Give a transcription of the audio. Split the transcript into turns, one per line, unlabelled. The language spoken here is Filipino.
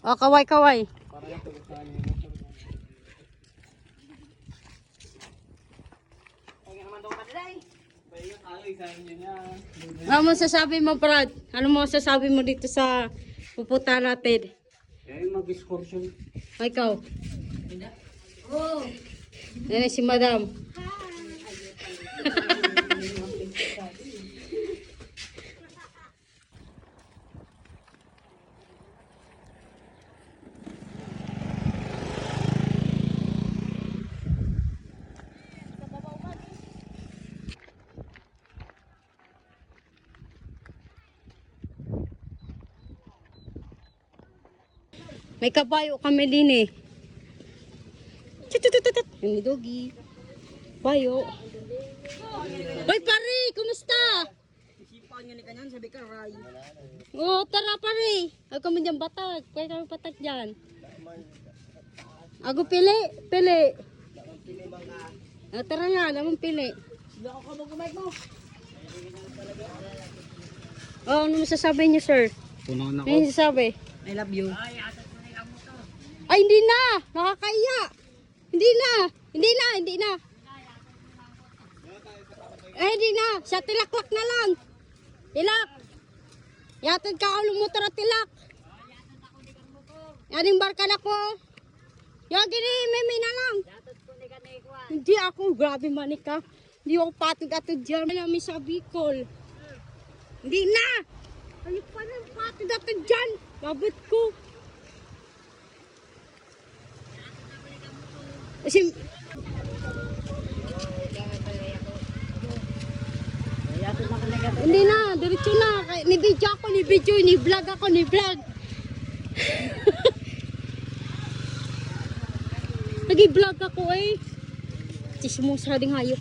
O, kaway, kaway. Ano mo sasabi mo, Brad? Ano mo sasabi mo dito sa pupunta natin?
Mag-excursion.
Ay, ikaw. Oh. Yan si Madam. May kabayo kami din eh. Tutututut. Yung doggy. Bayo. Hoy pare, kumusta?
Isipan niya ni kanyan, sabi ka, Ray.
Oh, tara pare. Ako kami dyan batag. Pwede kami patag dyan. Ako pili. Pili. Tara nga, naman pili.
Hindi ako mag-umay mo.
Oh, ano masasabi niyo, sir?
Punaw na
Ano masasabi?
I love you.
Ay, hindi na. Nakakaiya. Hindi na. Hindi na. Hindi na. Eh, hindi na. Siya tilaklak na lang. Tilak. Yatod ka ulo motor at tilak. Yaning barka na ko. Yung gini, may na lang. Hindi ako. Grabe manik ka. Hindi ako patog-atod dyan. Alam mo sa Bicol. Hindi na. Ay, paano patog-atod dyan? Babot ko. Kasi hindi na, diretso na. Ni-video ako, ni-video, ni-vlog ako, ni-vlog. Nag-vlog ako eh. Chismosa ding hayop.